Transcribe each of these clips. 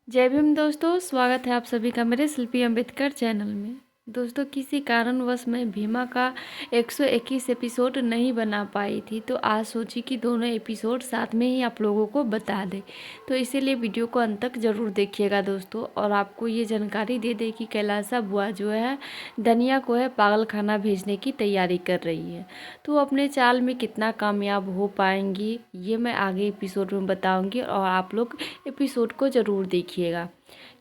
जय भीम दोस्तों, स्वागत है आप सभी का मेरे शिल्पी अम्बेडकर चैनल में। दोस्तों, किसी कारणवश मैं भीमा का 121 एपिसोड नहीं बना पाई थी, तो आज सोची कि दोनों एपिसोड साथ में ही आप लोगों को बता दें। तो इसीलिए वीडियो को अंत तक ज़रूर देखिएगा दोस्तों। और आपको ये जानकारी दे दें कि कैलासा बुआ जो है धनिया को है पागल खाना भेजने की तैयारी कर रही है। तो अपने चाल में कितना कामयाब हो पाएंगी ये मैं आगे एपिसोड में बताऊँगी, और आप लोग एपिसोड को ज़रूर देखिएगा।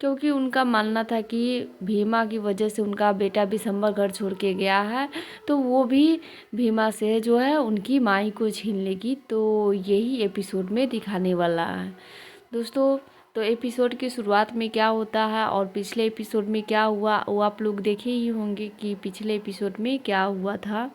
क्योंकि उनका मानना था कि भीमा की वजह से उनका बेटा बिशंबर घर छोड़ के गया है, तो वो भी भीमा से जो है उनकी माई को छीन लेगी। तो यही एपिसोड में दिखाने वाला है दोस्तों। तो एपिसोड की शुरुआत में क्या होता है और पिछले एपिसोड में क्या हुआ वो आप लोग देखे ही होंगे कि पिछले एपिसोड में क्या हुआ था।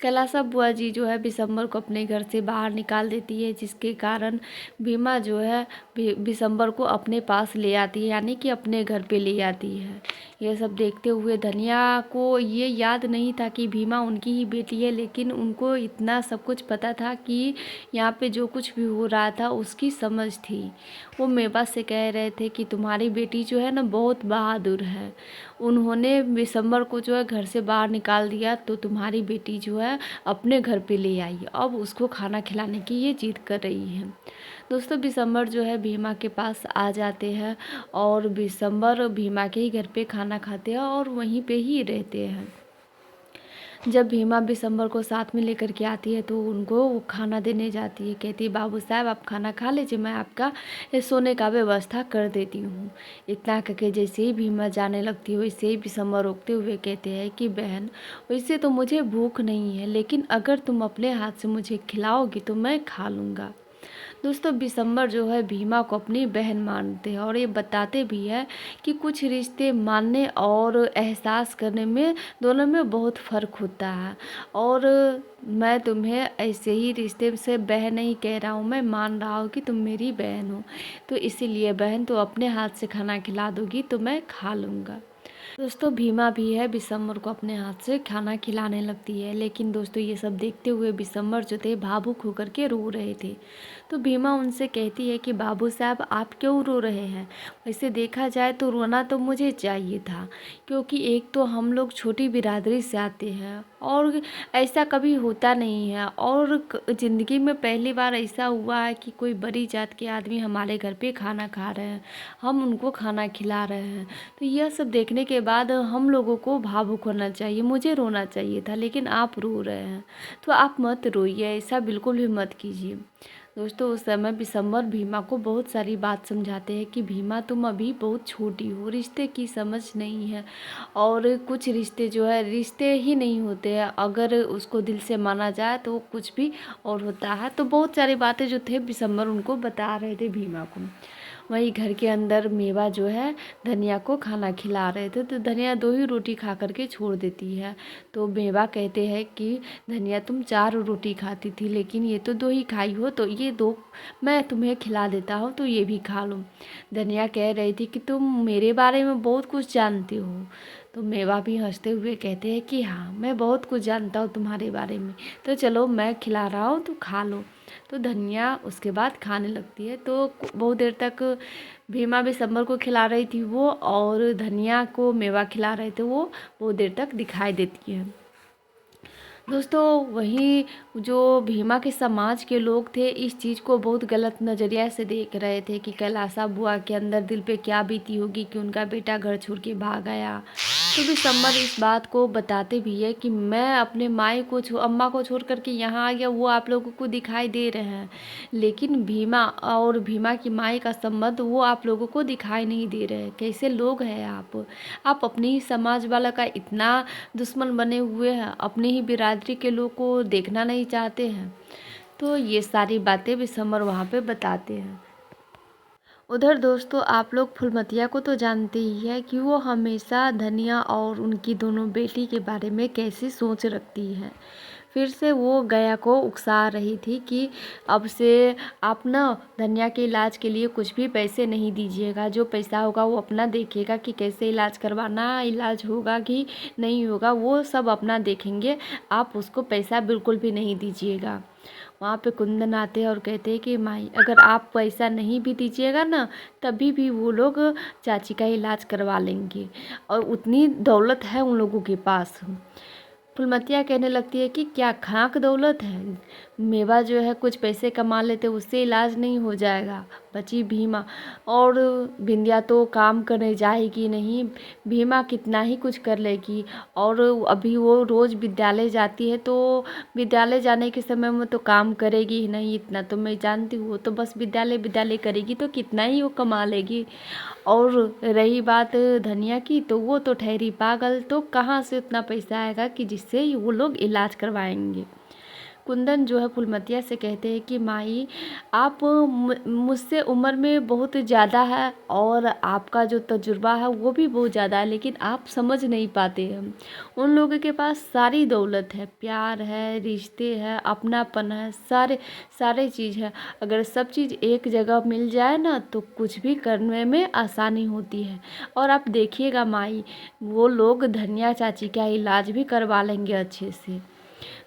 कैलासा बुआ जी जो है बिशंबर को अपने घर से बाहर निकाल देती है, जिसके कारण भीमा जो है बिशंबर को अपने पास ले आती है, यानी कि अपने घर पे ले आती है। यह सब देखते हुए धनिया को ये याद नहीं था कि भीमा उनकी ही बेटी है, लेकिन उनको इतना सब कुछ पता था कि यहाँ पे जो कुछ भी हो रहा था उसकी समझ थी। वो मेवा से कह रहे थे कि तुम्हारी बेटी जो है ना बहुत बहादुर है, उन्होंने बिशंबर को जो है घर से बाहर निकाल दिया, तो तुम्हारी बेटी जो है अपने घर पे ले आई, अब उसको खाना खिलाने की ये जिद कर रही है। दोस्तों, बिशंबर जो है भीमा के पास आ जाते हैं और बिशंबर भीमा के ही घर पे खाना खाते हैं और वहीं पे ही रहते हैं। जब भीमा बिशंबर को साथ में लेकर के आती है तो उनको वो खाना देने जाती है। कहती है, बाबू साहब आप खाना खा लीजिए, मैं आपका सोने का व्यवस्था कर देती हूँ। इतना करके जैसे ही भीमा जाने लगती है वैसे ही बिशंबर रोकते हुए कहते हैं कि बहन, वैसे तो मुझे भूख नहीं है, लेकिन अगर तुम अपने हाथ से मुझे खिलाओगी तो मैं खा लूँगा। दोस्तों, बिशंबर जो है भीमा को अपनी बहन मानते हैं और ये बताते भी है कि कुछ रिश्ते मानने और एहसास करने में दोनों में बहुत फ़र्क होता है। और मैं तुम्हें ऐसे ही रिश्ते से बहन नहीं कह रहा हूँ, मैं मान रहा हूँ कि तुम मेरी बहन हो, तो इसीलिए बहन तो अपने हाथ से खाना खिला दोगी तो मैं खा लूँगा। दोस्तों, भीमा भी है बिशंबर को अपने हाथ से खाना खिलाने लगती है, लेकिन दोस्तों ये सब देखते हुए बिशंबर जो थे भावुक होकर के रो रहे थे। तो भीमा उनसे कहती है कि बाबू साहब आप क्यों रो रहे हैं? वैसे देखा जाए तो रोना तो मुझे चाहिए था, क्योंकि एक तो हम लोग छोटी बिरादरी से आते हैं और ऐसा कभी होता नहीं है, और ज़िंदगी में पहली बार ऐसा हुआ है कि कोई बड़ी जात के आदमी हमारे घर पे खाना खा रहे हैं, हम उनको खाना खिला रहे हैं। तो यह सब देखने के बाद हम लोगों को भावुक होना चाहिए, मुझे रोना चाहिए था, लेकिन आप रो रहे हैं तो आप मत रोइए, ऐसा बिल्कुल भी मत कीजिए। दोस्तों, उस समय बिशंबर भीमा को बहुत सारी बात समझाते हैं कि भीमा तुम अभी बहुत छोटी हो, रिश्ते की समझ नहीं है, और कुछ रिश्ते जो है रिश्ते ही नहीं होते हैं, अगर उसको दिल से माना जाए तो कुछ भी और होता है। तो बहुत सारी बातें जो थे बिशंबर उनको बता रहे थे भीमा को। वहीं घर के अंदर मेवा जो है धनिया को खाना खिला रहे थे, तो धनिया 2 ही रोटी खा करके छोड़ देती है। तो मेवा कहते हैं कि धनिया तुम 4 रोटी खाती थी, लेकिन ये तो 2 ही खाई हो, तो ये 2 मैं तुम्हें खिला देता हूँ, तो ये भी खा लो। धनिया कह रही थी कि तुम मेरे बारे में बहुत कुछ जानती हो। तो मेवा भी हंसते हुए कहते हैं कि हाँ, मैं बहुत कुछ जानता हूँ तुम्हारे बारे में, तो चलो मैं खिला रहा हूँ तो खा लो। तो धनिया उसके बाद खाने लगती है। तो बहुत देर तक भीमा बिशंबर को खिला रही थी वो, और धनिया को मेवा खिला रहे थे वो, बहुत देर तक दिखाई देती है। दोस्तों, वहीं जो भीमा के समाज के लोग थे इस चीज़ को बहुत गलत नज़रिया से देख रहे थे कि कैलासा बुआ के अंदर दिल पे क्या बीती होगी कि उनका बेटा घर छोड़ के भाग आया। तो बिशंबर इस बात को बताते भी है कि मैं अपने माई को अम्मा को छोड़ करके यहाँ आ गया, वो आप लोगों को दिखाई दे रहे हैं, लेकिन भीमा और भीमा की माई का संबंध वो आप लोगों को दिखाई नहीं दे रहे हैं। कैसे लोग हैं आप अपने ही समाज वाला का इतना दुश्मन बने हुए हैं, अपनी ही बिरादरी के लोग को देखना नहीं चाहते हैं। तो ये सारी बातें बिशंबर वहाँ पे बताते हैं। उधर दोस्तों, आप लोग फुलमतिया को तो जानते ही है कि वो हमेशा धनिया और उनकी दोनों बेटी के बारे में कैसी सोच रखती है। फिर से वो गया को उकसा रही थी कि अब से आप ना धनिया के इलाज के लिए कुछ भी पैसे नहीं दीजिएगा, जो पैसा होगा वो अपना देखिएगा कि कैसे इलाज करवाना, इलाज होगा कि नहीं होगा वो सब अपना देखेंगे, आप उसको पैसा बिल्कुल भी नहीं दीजिएगा। वहाँ पे कुंदन आते हैं और कहते हैं कि माई अगर आप पैसा नहीं भी दीजिएगा ना तभी भी वो लोग चाची का इलाज करवा लेंगे और उतनी दौलत है उन लोगों के पास। फुलमतिया कहने लगती है कि क्या खाक दौलत है, मेवा जो है कुछ पैसे कमा लेते उससे इलाज नहीं हो जाएगा। बची भीमा और बिंदिया तो काम करने जाएगी नहीं, भीमा कितना ही कुछ कर लेगी और अभी वो रोज़ विद्यालय जाती है तो विद्यालय जाने के समय में तो काम करेगी ही नहीं, इतना तो मैं जानती हूँ। तो बस विद्यालय विद्यालय करेगी तो कितना ही वो कमा लेगी। और रही बात धनिया की तो वो तो ठहरी पागल, तो कहाँ से उतना पैसा आएगा कि जिससे वो लोग इलाज करवाएंगे। कुंदन जो है फुलमतिया से कहते हैं कि माई आप मुझसे उम्र में बहुत ज़्यादा है और आपका जो तजुर्बा है वो भी बहुत ज़्यादा है, लेकिन आप समझ नहीं पाते हैं। उन लोगों के पास सारी दौलत है, प्यार है, रिश्ते हैं, अपनापन है, सारे सारे चीज़ है। अगर सब चीज़ एक जगह मिल जाए ना तो कुछ भी करने में आसानी होती है। और आप देखिएगा माई वो लोग धनिया चाची का इलाज भी करवा लेंगे अच्छे से।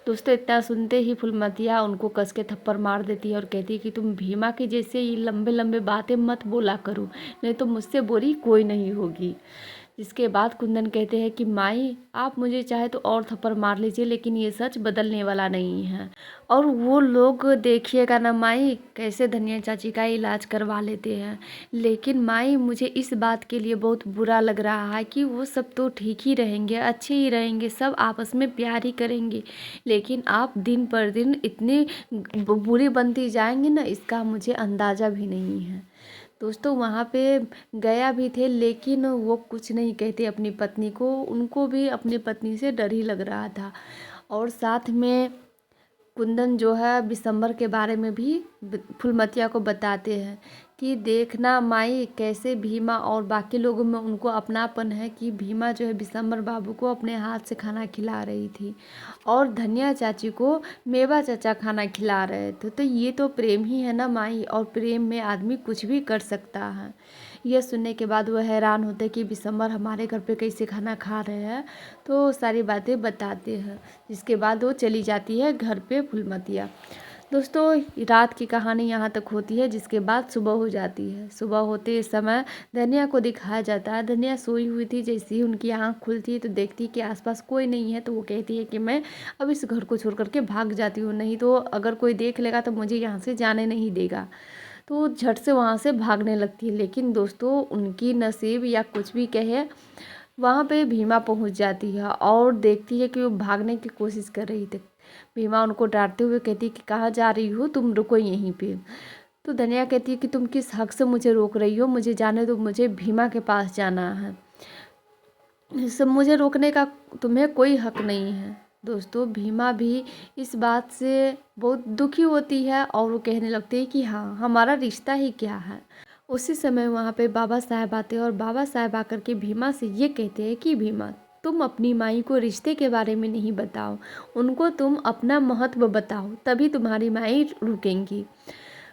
दोस्तों इतना सुनते ही फुलमतिया उनको कस के थप्पड़ मार देती है और कहती है कि तुम भीमा की जैसे ये लंबे लंबे बातें मत बोला करो, नहीं तो मुझसे बुरी कोई नहीं होगी। जिसके बाद कुंदन कहते हैं कि माई आप मुझे चाहे तो और थप्पड़ मार लीजिए लेकिन ये सच बदलने वाला नहीं है। और वो लोग देखिएगा ना माई कैसे धनिया चाची का इलाज करवा लेते हैं। लेकिन माई मुझे इस बात के लिए बहुत बुरा लग रहा है कि वो सब तो ठीक ही रहेंगे, अच्छे ही रहेंगे, सब आपस में प्यार ही करेंगे, लेकिन आप दिन पर दिन इतने बुरी बनती जाएंगी ना इसका मुझे अंदाज़ा भी नहीं है। दोस्तों वहाँ पे गया भी थे लेकिन वो कुछ नहीं कहते अपनी पत्नी को, उनको भी अपनी पत्नी से डर ही लग रहा था। और साथ में कुंदन जो है बिशंबर के बारे में भी फुलमतिया को बताते हैं कि देखना माई कैसे भीमा और बाकी लोगों में उनको अपनापन है कि भीमा जो है बिशंबर बाबू को अपने हाथ से खाना खिला रही थी और धनिया चाची को मेवा चाचा खाना खिला रहे थे। तो ये तो प्रेम ही है ना माई, और प्रेम में आदमी कुछ भी कर सकता है। यह सुनने के बाद वह हैरान होते कि बिशंबर हमारे घर पे कैसे खाना खा रहे हैं, तो सारी बातें बताते हैं। जिसके बाद वो चली जाती है घर पे फुलमतिया। दोस्तों रात की कहानी यहाँ तक होती है, जिसके बाद सुबह हो जाती है। सुबह होते समय धनिया को दिखाया जाता है, धनिया सोई हुई थी, जैसे ही उनकी आँख खुलती है तो देखती है कि आसपास कोई नहीं है, तो वो कहती है कि मैं अब इस घर को छोड़ करके भाग जाती हूँ, नहीं तो अगर कोई देख लेगा तो मुझे यहाँ से जाने नहीं देगा। तो वो झट से वहाँ से भागने लगती है। लेकिन दोस्तों उनकी नसीब या कुछ भी कहे वहाँ पे भीमा पहुँच जाती है और देखती है कि वो भागने की कोशिश कर रही थी। भीमा उनको डांटते हुए कहती है कि कहाँ जा रही हो, तुम रुको यहीं पे। तो धनिया कहती है कि तुम किस हक से मुझे रोक रही हो, मुझे जाने दो, मुझे भीमा के पास जाना है, सब मुझे रोकने का तुम्हें कोई हक नहीं है। दोस्तों भीमा भी इस बात से बहुत दुखी होती है और वो कहने लगती है कि हाँ हमारा रिश्ता ही क्या है। उसी समय वहाँ पे बाबा साहब आते हैं और बाबा साहब आकर के भीमा से ये कहते हैं कि भीमा तुम अपनी माई को रिश्ते के बारे में नहीं बताओ, उनको तुम अपना महत्व बताओ, तभी तुम्हारी माई रुकेंगी।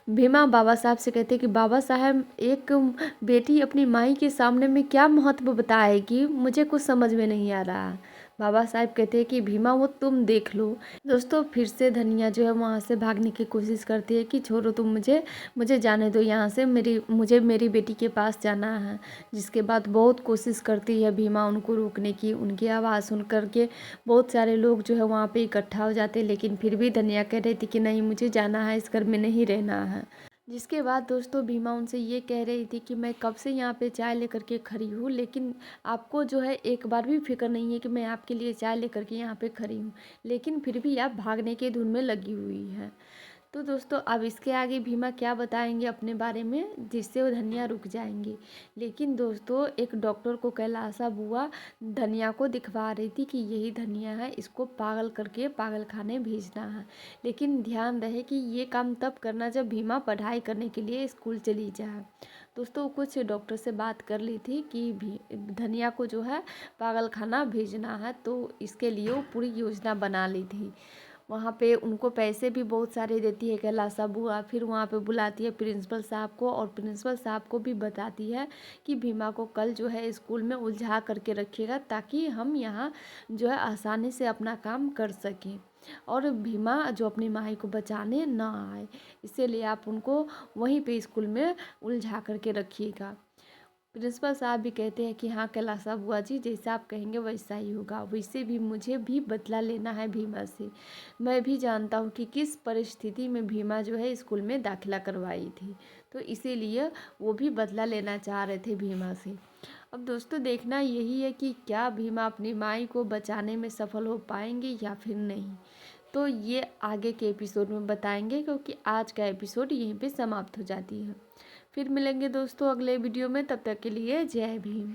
भीमा बाबा साहब से कहते कि बाबा साहब एक बेटी अपनी माई के सामने में क्या महत्व बताएगी, मुझे कुछ समझ में नहीं आ रहा। बाबा साहब कहते हैं कि भीमा वो तुम देख लो। दोस्तों फिर से धनिया जो है वहाँ से भागने की कोशिश करती है कि छोड़ो तुम मुझे मुझे जाने दो यहाँ से, मुझे मेरी बेटी के पास जाना है। जिसके बाद बहुत कोशिश करती है भीमा उनको रोकने की। उनकी आवाज़ सुन करके बहुत सारे लोग जो है वहाँ पे इकट्ठा हो जाते हैं, लेकिन फिर भी धनिया कह रही थी कि नहीं मुझे जाना है, इस घर में नहीं रहना है। जिसके बाद दोस्तों भीमा उनसे ये कह रही थी कि मैं कब से यहाँ पे चाय लेकर के खड़ी हूँ, लेकिन आपको जो है एक बार भी फिक्र नहीं है कि मैं आपके लिए चाय लेकर के यहाँ पे खड़ी हूँ, लेकिन फिर भी आप भागने के धुन में लगी हुई है। तो दोस्तों अब इसके आगे भीमा क्या बताएंगे अपने बारे में जिससे वो धनिया रुक जाएंगी। लेकिन दोस्तों एक डॉक्टर को कैलाशा बुआ धनिया को दिखवा रही थी कि यही धनिया है, इसको पागल करके पागल खाने भेजना है। लेकिन ध्यान रहे कि ये काम तब करना जब भीमा पढ़ाई करने के लिए स्कूल चली जाए। दोस्तों कुछ डॉक्टर से बात कर ली थी कि धनिया को जो है पागल खाना भेजना है, तो इसके लिए वो पूरी योजना बना ली थी। वहाँ पे उनको पैसे भी बहुत सारे देती है कैलाशा बुआ। फिर वहाँ पे बुलाती है प्रिंसिपल साहब को और प्रिंसिपल साहब को भी बताती है कि भीमा को कल जो है स्कूल में उलझा करके रखिएगा ताकि हम यहाँ जो है आसानी से अपना काम कर सकें। और भीमा जो अपनी माई को बचाने ना आए, इसीलिए आप उनको वहीं पे स्कूल में उलझा करके रखिएगा। प्रिंसिपल साहब भी कहते हैं कि हाँ कैलाशा बुआ जी, जैसा आप कहेंगे वैसा ही होगा। वैसे भी मुझे भी बदला लेना है भीमा से। मैं भी जानता हूँ कि किस परिस्थिति में भीमा जो है स्कूल में दाखिला करवाई थी, तो इसीलिए वो भी बदला लेना चाह रहे थे भीमा से। अब दोस्तों देखना यही है कि क्या भीमा अपनी माई को बचाने में सफल हो पाएंगे या फिर नहीं, तो ये आगे के एपिसोड में बताएंगे, क्योंकि आज का एपिसोड यहीं पे समाप्त हो जाती है। फिर मिलेंगे दोस्तों अगले वीडियो में, तब तक के लिए जय भीम।